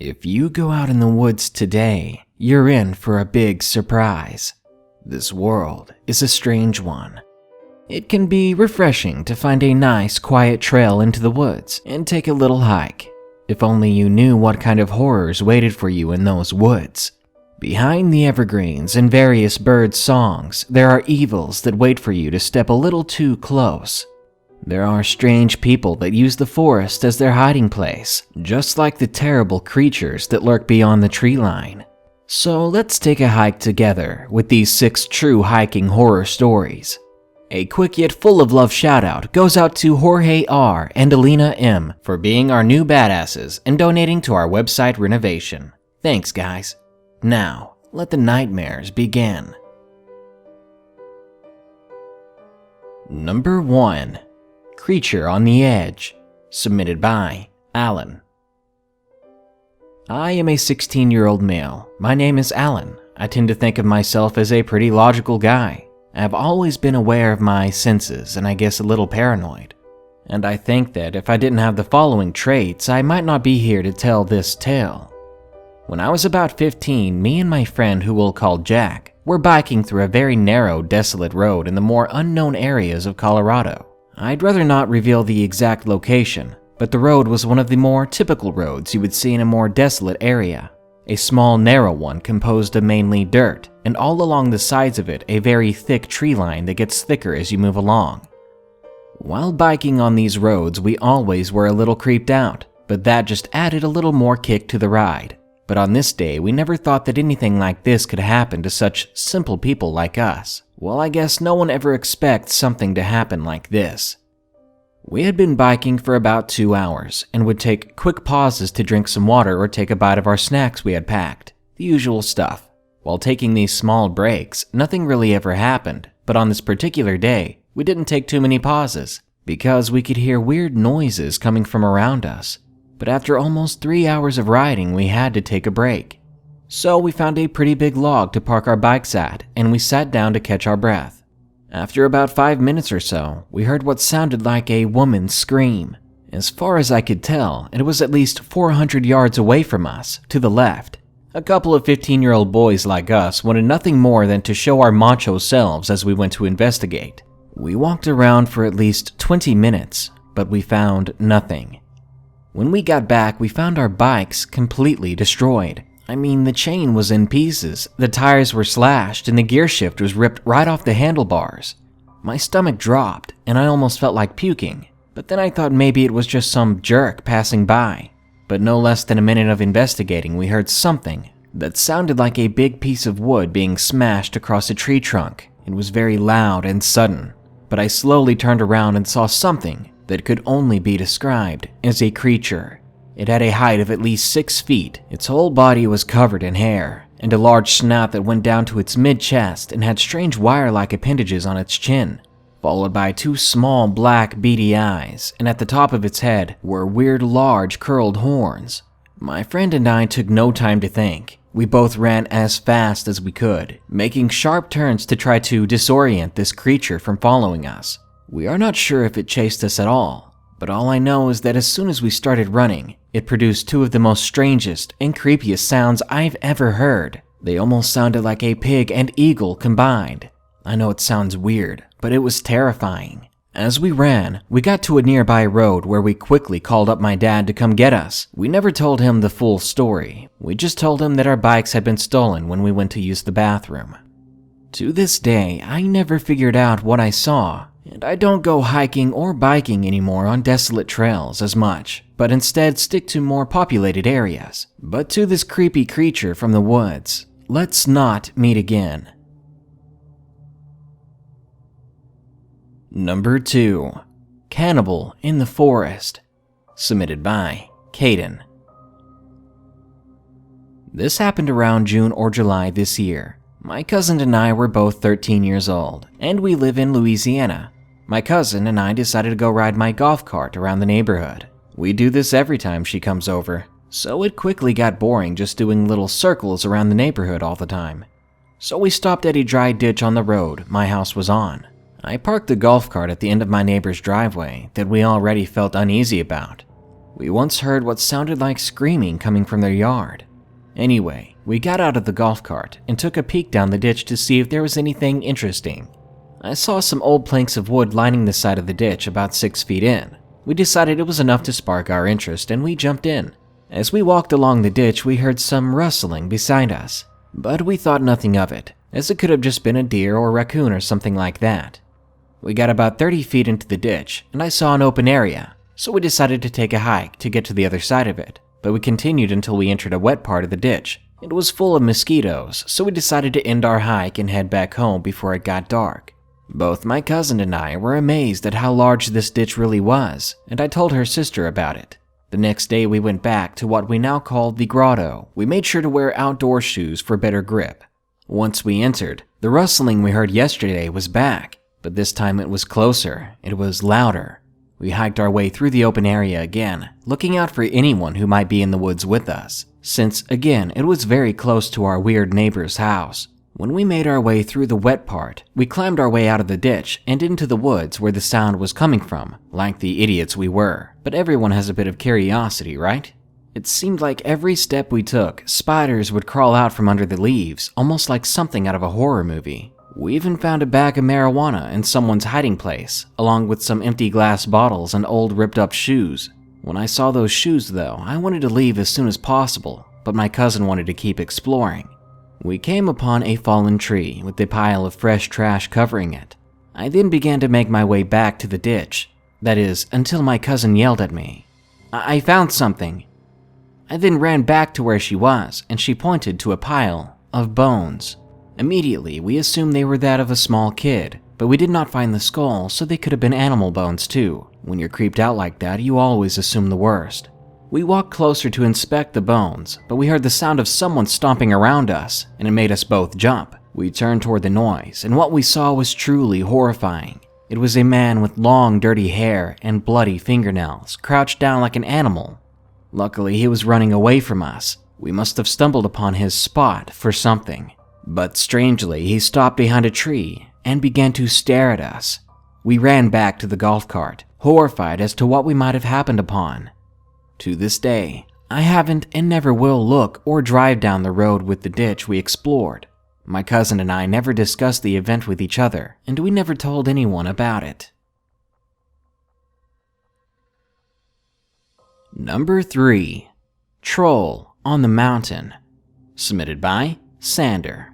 If you go out in the woods today, you're in for a big surprise. This world is a strange one. It can be refreshing to find a nice, quiet trail into the woods and take a little hike. If only you knew what kind of horrors waited for you in those woods. Behind the evergreens and various bird songs, there are evils that wait for you to step a little too close. There are strange people that use the forest as their hiding place, just like the terrible creatures that lurk beyond the tree line. So let's take a hike together with these 6 true hiking horror stories. A quick yet full of love shout out goes out to Jorge R. and Alina M. for being our new badasses and donating to our website renovation. Thanks, guys. Now, let the nightmares begin. Number 1. Creature on the Edge, submitted by Alan. I am a 16-year-old male. My name is Alan. I tend to think of myself as a pretty logical guy. I have always been aware of my senses and I guess a little paranoid. And I think that if I didn't have the following traits, I might not be here to tell this tale. When I was about 15, me and my friend, who we'll call Jack, were biking through a very narrow, desolate road in the more unknown areas of Colorado. I'd rather not reveal the exact location, but the road was one of the more typical roads you would see in a more desolate area. A small, narrow one composed of mainly dirt, and all along the sides of it a very thick tree line that gets thicker as you move along. While biking on these roads, we always were a little creeped out, but that just added a little more kick to the ride. But on this day, we never thought that anything like this could happen to such simple people like us. Well, I guess no one ever expects something to happen like this. We had been biking for about 2 hours and would take quick pauses to drink some water or take a bite of our snacks we had packed, the usual stuff. While taking these small breaks, nothing really ever happened, but on this particular day, we didn't take too many pauses because we could hear weird noises coming from around us. But after almost 3 hours of riding, we had to take a break. So we found a pretty big log to park our bikes at, and we sat down to catch our breath. After about 5 minutes or so, we heard what sounded like a woman scream. As far as I could tell, it was at least 400 yards away from us, to the left. A couple of 15-year-old boys like us wanted nothing more than to show our macho selves as we went to investigate. We walked around for at least 20 minutes, but we found nothing. When we got back, we found our bikes completely destroyed. I mean, the chain was in pieces, the tires were slashed, and the gear shift was ripped right off the handlebars. My stomach dropped, and I almost felt like puking, but then I thought maybe it was just some jerk passing by. But no less than a minute of investigating, we heard something that sounded like a big piece of wood being smashed across a tree trunk. It was very loud and sudden, but I slowly turned around and saw something that could only be described as a creature. It had a height of at least 6 feet, its whole body was covered in hair, and a large snout that went down to its mid-chest and had strange wire-like appendages on its chin, followed by 2 small black beady eyes, and at the top of its head were weird large curled horns. My friend and I took no time to think. We both ran as fast as we could, making sharp turns to try to disorient this creature from following us. We are not sure if it chased us at all, but all I know is that as soon as we started running, it produced 2 of the most strangest and creepiest sounds I've ever heard. They almost sounded like a pig and eagle combined. I know it sounds weird, but it was terrifying. As we ran, we got to a nearby road where we quickly called up my dad to come get us. We never told him the full story. We just told him that our bikes had been stolen when we went to use the bathroom. To this day, I never figured out what I saw, and I don't go hiking or biking anymore on desolate trails as much, but instead stick to more populated areas. But to this creepy creature from the woods, let's not meet again. Number 2. Cannibal in the Forest, submitted by CADEN. This happened around June or July this year. My cousin and I were both 13 years old, and we live in Louisiana. My cousin and I decided to go ride my golf cart around the neighborhood. We do this every time she comes over, so it quickly got boring just doing little circles around the neighborhood all the time. So we stopped at a dry ditch on the road my house was on. I parked the golf cart at the end of my neighbor's driveway that we already felt uneasy about. We once heard what sounded like screaming coming from their yard. Anyway, we got out of the golf cart and took a peek down the ditch to see if there was anything interesting. I saw some old planks of wood lining the side of the ditch about 6 feet in. We decided it was enough to spark our interest and we jumped in. As we walked along the ditch, we heard some rustling beside us, but we thought nothing of it, as it could have just been a deer or raccoon or something like that. We got about 30 feet into the ditch and I saw an open area, so we decided to take a hike to get to the other side of it, but we continued until we entered a wet part of the ditch. It was full of mosquitoes, so we decided to end our hike and head back home before it got dark. Both my cousin and I were amazed at how large this ditch really was, and I told her sister about it. The next day we went back to what we now called the grotto. We made sure to wear outdoor shoes for better grip. Once we entered, the rustling we heard yesterday was back, but this time it was closer, it was louder. We hiked our way through the open area again, looking out for anyone who might be in the woods with us, since again it was very close to our weird neighbor's house. When we made our way through the wet part, we climbed our way out of the ditch and into the woods where the sound was coming from, like the idiots we were. But everyone has a bit of curiosity, right? It seemed like every step we took, spiders would crawl out from under the leaves, almost like something out of a horror movie. We even found a bag of marijuana in someone's hiding place, along with some empty glass bottles and old ripped-up shoes. When I saw those shoes, though, I wanted to leave as soon as possible, but my cousin wanted to keep exploring. We came upon a fallen tree with a pile of fresh trash covering it. I then began to make my way back to the ditch. That is, until my cousin yelled at me. I found something. I then ran back to where she was, and she pointed to a pile of bones. Immediately, we assumed they were that of a small kid, but we did not find the skull, so they could have been animal bones too. When you're creeped out like that, you always assume the worst. We walked closer to inspect the bones, but we heard the sound of someone stomping around us, and it made us both jump. We turned toward the noise, and what we saw was truly horrifying. It was a man with long, dirty hair and bloody fingernails, crouched down like an animal. Luckily, he was running away from us. We must have stumbled upon his spot for something. But strangely, he stopped behind a tree and began to stare at us. We ran back to the golf cart, horrified as to what we might have happened upon. To this day, I haven't and never will look or drive down the road with the ditch we explored. My cousin and I never discussed the event with each other, and we never told anyone about it. Number 3. Troll on the Mountain. Submitted by Sander.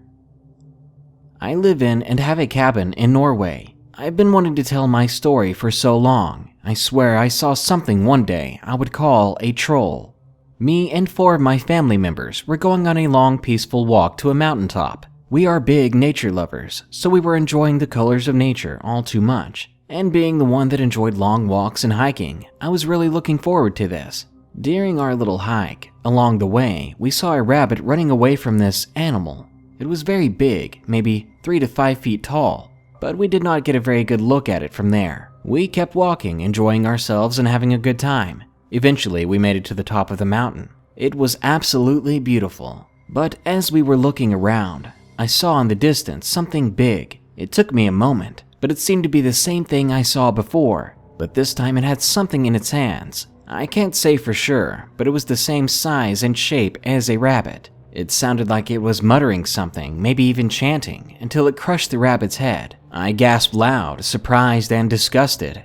I live in and have a cabin in Norway. I've been wanting to tell my story for so long. I swear I saw something one day I would call a troll. Me and 4 of my family members were going on a long, peaceful walk to a mountaintop. We are big nature lovers, so we were enjoying the colors of nature all too much. And being the one that enjoyed long walks and hiking, I was really looking forward to this. During our little hike, along the way, we saw a rabbit running away from this animal. It was very big, maybe 3 to 5 feet tall, but we did not get a very good look at it from there. We kept walking, enjoying ourselves and having a good time. Eventually, we made it to the top of the mountain. It was absolutely beautiful, but as we were looking around, I saw in the distance something big. It took me a moment, but it seemed to be the same thing I saw before, but this time it had something in its hands. I can't say for sure, but it was the same size and shape as a rabbit. It sounded like it was muttering something, maybe even chanting, until it crushed the rabbit's head. I gasped loud, surprised and disgusted.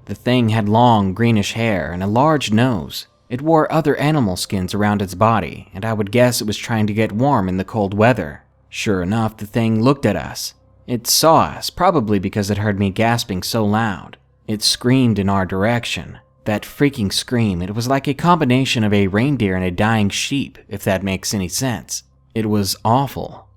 The thing had long, greenish hair and a large nose. It wore other animal skins around its body, and I would guess it was trying to get warm in the cold weather. Sure enough, the thing looked at us. It saw us, probably because it heard me gasping so loud. It screamed in our direction. That freaking scream, it was like a combination of a reindeer and a dying sheep, if that makes any sense. It was awful.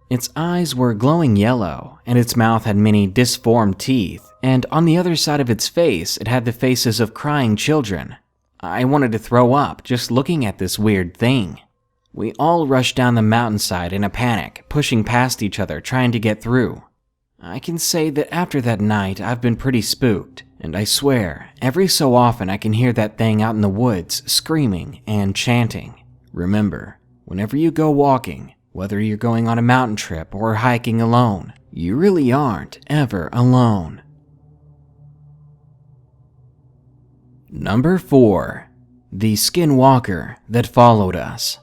Its eyes were glowing yellow, and its mouth had many disformed teeth, and on the other side of its face, it had the faces of crying children. I wanted to throw up just looking at this weird thing. We all rushed down the mountainside in a panic, pushing past each other, trying to get through. I can say that after that night, I've been pretty spooked, and I swear, every so often I can hear that thing out in the woods screaming and chanting. Remember, whenever you go walking, whether you're going on a mountain trip or hiking alone, you really aren't ever alone. Number 4. The Skinwalker That Followed Us.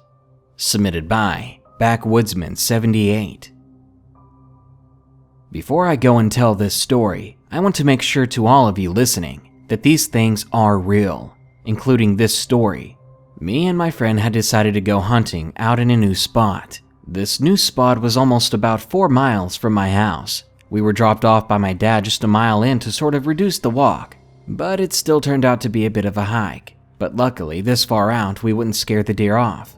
Submitted by Backwoodsman78. Before I go and tell this story, I want to make sure to all of you listening that these things are real, including this story. Me and my friend had decided to go hunting out in a new spot. This new spot was almost about 4 miles from my house. We were dropped off by my dad just a mile in to sort of reduce the walk, but it still turned out to be a bit of a hike. But luckily, this far out, we wouldn't scare the deer off.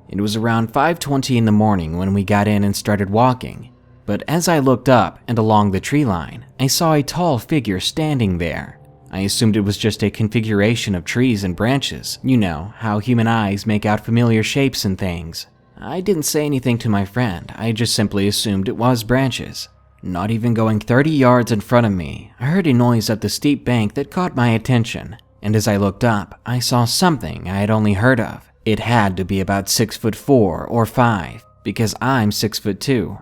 It was around 5:20 in the morning when we got in and started walking. But as I looked up and along the tree line, I saw a tall figure standing there. I assumed it was just a configuration of trees and branches. You know, how human eyes make out familiar shapes and things. I didn't say anything to my friend, I just simply assumed it was branches. Not even going 30 yards in front of me, I heard a noise up the steep bank that caught my attention, and as I looked up, I saw something I had only heard of. It had to be about 6'4" or 5", because I'm 6'2".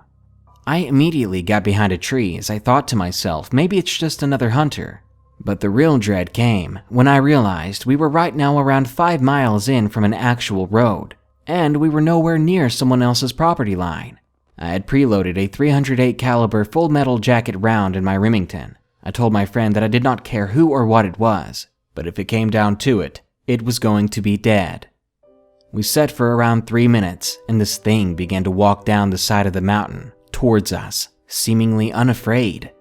I immediately got behind a tree as I thought to myself, maybe it's just another hunter. But the real dread came when I realized we were right now around 5 miles in from an actual road, and we were nowhere near someone else's property line. I had preloaded a 308 caliber full metal jacket round in my Remington. I told my friend that I did not care who or what it was, but if it came down to it, it was going to be dead. We sat for around 3 minutes, and this thing began to walk down the side of the mountain towards us, seemingly unafraid.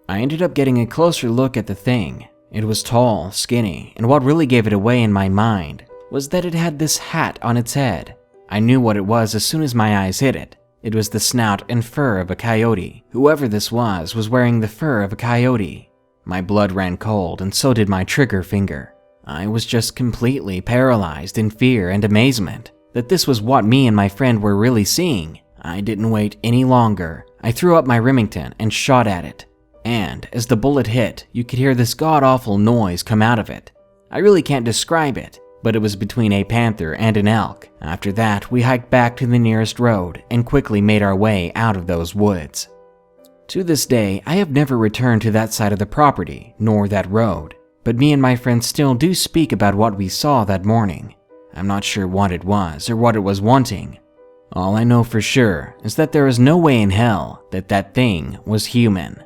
I ended up getting a closer look at the thing. It was tall, skinny, and what really gave it away in my mind was that it had this hat on its head. I knew what it was as soon as my eyes hit it. It was the snout and fur of a coyote. Whoever this was wearing the fur of a coyote. My blood ran cold, and so did my trigger finger. I was just completely paralyzed in fear and amazement that this was what me and my friend were really seeing. I didn't wait any longer. I threw up my Remington and shot at it. And as the bullet hit, you could hear this god-awful noise come out of it. I really can't describe it, but it was between a panther and an elk. After that, we hiked back to the nearest road and quickly made our way out of those woods. To this day, I have never returned to that side of the property, nor that road, but me and my friends still do speak about what we saw that morning. I'm not sure what it was or what it was wanting. All I know for sure is that there is no way in hell that that thing was human.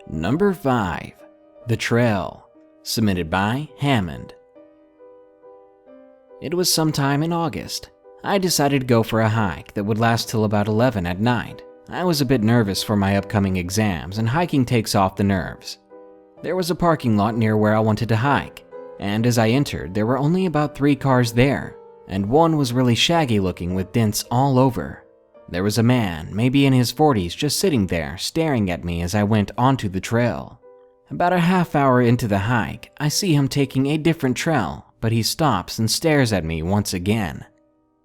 Number 5. The Trail. Submitted by HALMOND. It was sometime in August. I decided to go for a hike that would last till about 11 at night. I was a bit nervous for my upcoming exams, and hiking takes off the nerves. There was a parking lot near where I wanted to hike, and as I entered, there were only about 3 cars there, and one was really shaggy looking with dents all over. There was a man, maybe in his 40s, just sitting there, staring at me as I went onto the trail. About a half hour into the hike, I see him taking a different trail, but he stops and stares at me once again.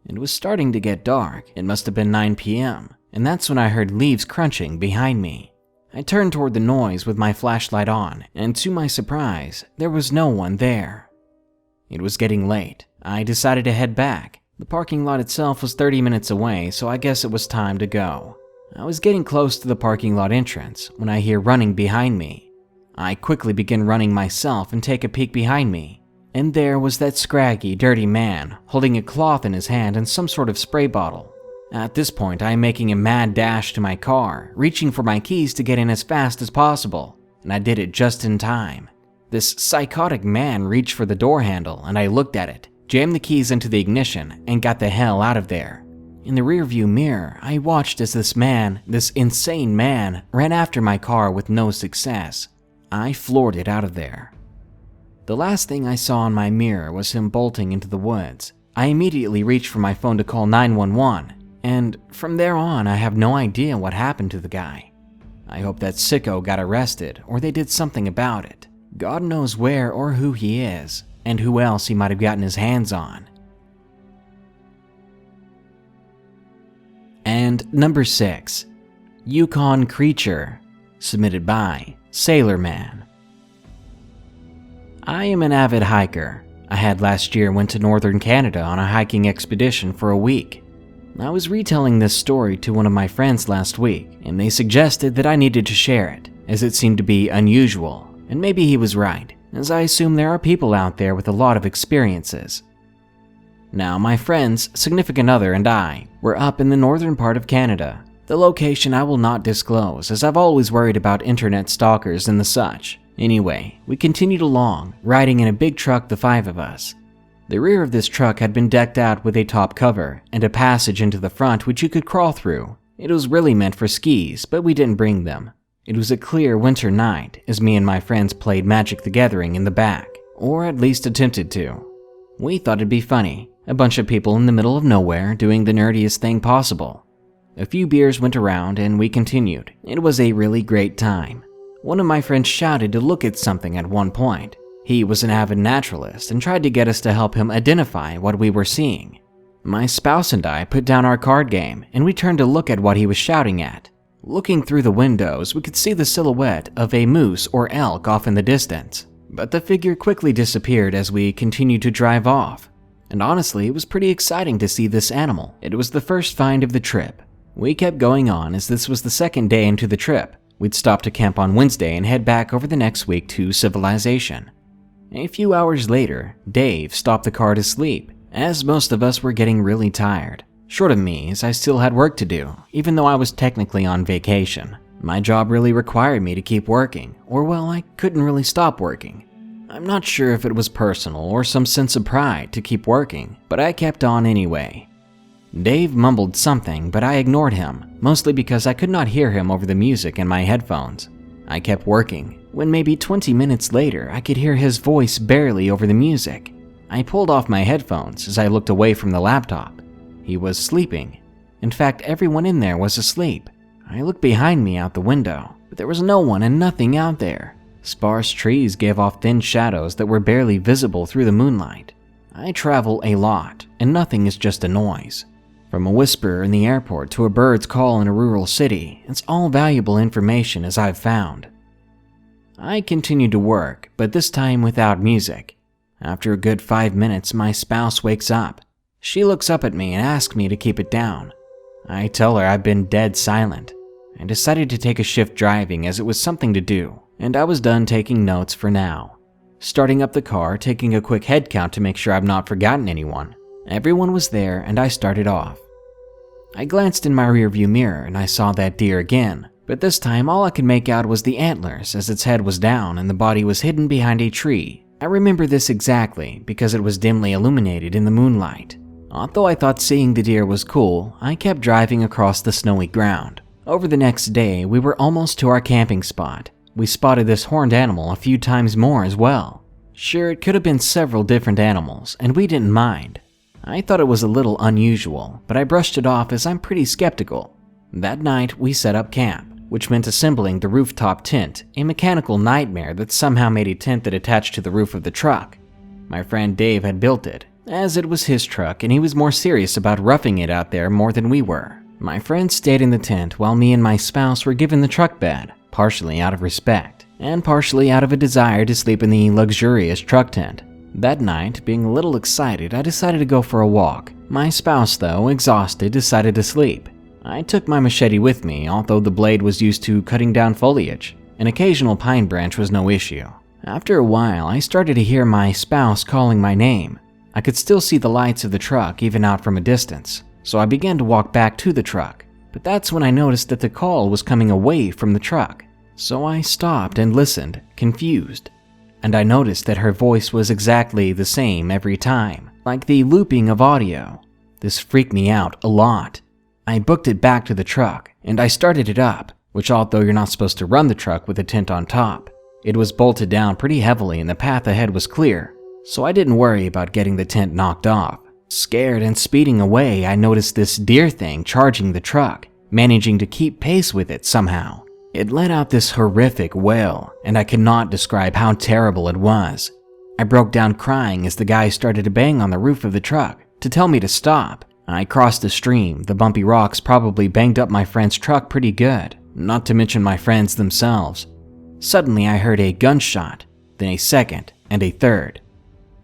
It was starting to get dark. It must have been 9 p.m., and that's when I heard leaves crunching behind me. I turned toward the noise with my flashlight on, and to my surprise, there was no one there. It was getting late. I decided to head back. The parking lot itself was 30 minutes away, so I guess it was time to go. I was getting close to the parking lot entrance when I hear running behind me. I quickly begin running myself and take a peek behind me, and there was that scraggy, dirty man holding a cloth in his hand and some sort of spray bottle. At this point, I am making a mad dash to my car, reaching for my keys to get in as fast as possible, and I did it just in time. This psychotic man reached for the door handle, and I looked at it, jammed the keys into the ignition, and got the hell out of there. In the rearview mirror, I watched as this insane man, ran after my car with no success. I floored it out of there. The last thing I saw in my mirror was him bolting into the woods. I immediately reached for my phone to call 911, and from there on, I have no idea what happened to the guy. I hope that sicko got arrested, or they did something about it. God knows where or who he is, and who else he might have gotten his hands on. And number 6, YUKON Creature, submitted by Sailorman. I am an avid hiker. I had last year went to northern Canada on a hiking expedition for a week. I was retelling this story to one of my friends last week, and they suggested that I needed to share it. as it seemed to be unusual, and maybe he was right, as I assume there are people out there with a lot of experiences. Now, my friend's significant other and I were up in the northern part of Canada. The location I will not disclose, as I've always worried about internet stalkers and the such. Anyway, we continued along, riding in a big truck, the 5 of us. The rear of this truck had been decked out with a top cover and a passage into the front which you could crawl through. It was really meant for skis, but we didn't bring them. It was a clear winter night, as me and my friends played Magic the Gathering in the back, or at least attempted to. We thought it'd be funny, a bunch of people in the middle of nowhere doing the nerdiest thing possible. A few beers went around and we continued. It was a really great time. One of my friends shouted to look at something at one point. He was an avid naturalist and tried to get us to help him identify what we were seeing. My spouse and I put down our card game and we turned to look at what he was shouting at. Looking through the windows, we could see the silhouette of a moose or elk off in the distance, but the figure quickly disappeared as we continued to drive off. And honestly, it was pretty exciting to see this animal. It was the first find of the trip. We kept going on as this was the second day into the trip. We'd stop to camp on Wednesday and head back over the next week to civilization. A few hours later, Dave stopped the car to sleep, as most of us were getting really tired. Short of me, as I still had work to do, even though I was technically on vacation. My job really required me to keep working, or well, I couldn't really stop working. I'm not sure if it was personal or some sense of pride to keep working, but I kept on anyway. Dave mumbled something, but I ignored him, mostly because I could not hear him over the music in my headphones. I kept working, when maybe 20 minutes later I could hear his voice barely over the music. I pulled off my headphones as I looked away from the laptop. He was sleeping. In fact, everyone in there was asleep. I looked behind me out the window, but there was no one and nothing out there. Sparse trees gave off thin shadows that were barely visible through the moonlight. I travel a lot, and nothing is just a noise. From a whisper in the airport to a bird's call in a rural city, it's all valuable information as I've found. I continued to work, but this time without music. After a good 5 minutes, my spouse wakes up. She looks up at me and asks me to keep it down. I tell her I've been dead silent. I decided to take a shift driving as it was something to do, and I was done taking notes for now. Starting up the car, taking a quick head count to make sure I've not forgotten anyone. Everyone was there and I started off. I glanced in my rearview mirror and I saw that deer again, but this time all I could make out was the antlers as its head was down and the body was hidden behind a tree. I remember this exactly because it was dimly illuminated in the moonlight. Although I thought seeing the deer was cool, I kept driving across the snowy ground. Over the next day, we were almost to our camping spot. We spotted this horned animal a few times more as well. Sure, it could have been several different animals, and we didn't mind. I thought it was a little unusual, but I brushed it off as I'm pretty skeptical. That night, we set up camp, which meant assembling the rooftop tent, a mechanical nightmare that somehow made a tent that attached to the roof of the truck. My friend Dave had built it, as it was his truck and he was more serious about roughing it out there more than we were. My friend stayed in the tent while me and my spouse were given the truck bed, partially out of respect, and partially out of a desire to sleep in the luxurious truck tent. That night, being a little excited, I decided to go for a walk. My spouse, though, exhausted, decided to sleep. I took my machete with me, although the blade was used to cutting down foliage. An occasional pine branch was no issue. After a while, I started to hear my spouse calling my name. I could still see the lights of the truck even out from a distance, so I began to walk back to the truck. But that's when I noticed that the call was coming away from the truck. So I stopped and listened, confused. And I noticed that her voice was exactly the same every time, like the looping of audio. This freaked me out a lot. I booked it back to the truck, and I started it up, which although you're not supposed to run the truck with a tent on top, it was bolted down pretty heavily and the path ahead was clear, so I didn't worry about getting the tent knocked off. Scared and speeding away, I noticed this deer thing charging the truck, managing to keep pace with it somehow. It let out this horrific wail, and I cannot describe how terrible it was. I broke down crying as the guy started to bang on the roof of the truck to tell me to stop. I crossed the stream. The bumpy rocks probably banged up my friend's truck pretty good, not to mention my friends themselves. Suddenly I heard a gunshot, then a second, and a third.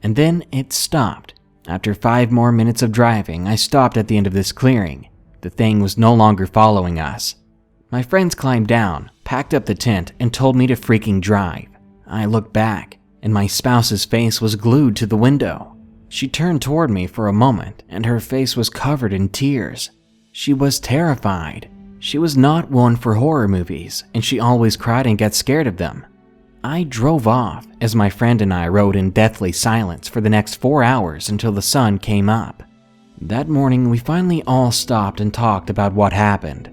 And then it stopped. After 5 more minutes of driving, I stopped at the end of this clearing. The thing was no longer following us. My friends climbed down, packed up the tent, and told me to freaking drive. I looked back, and my spouse's face was glued to the window. She turned toward me for a moment, and her face was covered in tears. She was terrified. She was not one for horror movies, and she always cried and got scared of them. I drove off as my friend and I rode in deathly silence for the next 4 hours until the sun came up. That morning, we finally all stopped and talked about what happened.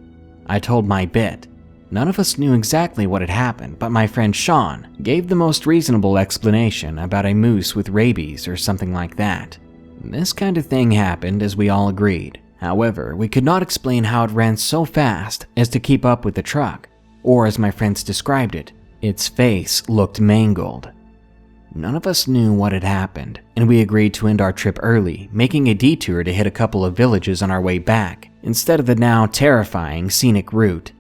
I told my bit. None of us knew exactly what had happened, but my friend Sean gave the most reasonable explanation about a moose with rabies or something like that. This kind of thing happened, as we all agreed. However, we could not explain how it ran so fast as to keep up with the truck, or as my friends described it, its face looked mangled. None of us knew what had happened, and we agreed to end our trip early, making a detour to hit a couple of villages on our way back, instead of the now terrifying scenic route.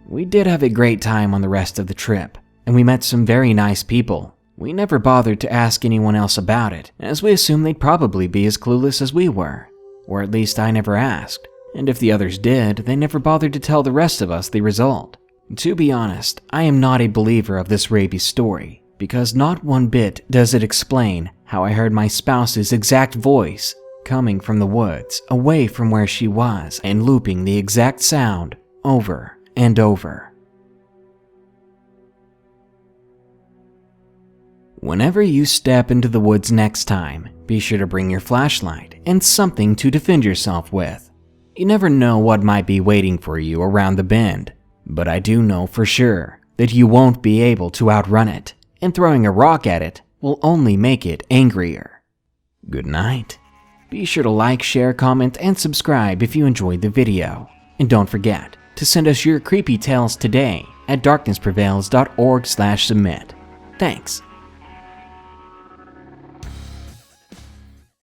We did have a great time on the rest of the trip, and we met some very nice people. We never bothered to ask anyone else about it, as we assumed they'd probably be as clueless as we were. Or at least I never asked, and if the others did, they never bothered to tell the rest of us the result. To be honest, I am not a believer of this rabies story, because not one bit does it explain how I heard my spouse's exact voice coming from the woods away from where she was and looping the exact sound over and over. Whenever you step into the woods next time, be sure to bring your flashlight and something to defend yourself with. You never know what might be waiting for you around the bend, but I do know for sure that you won't be able to outrun it, and throwing a rock at it will only make it angrier. Good night. Be sure to like, share, comment, and subscribe if you enjoyed the video. And don't forget to send us your creepy tales today at darknessprevails.org/submit. Thanks.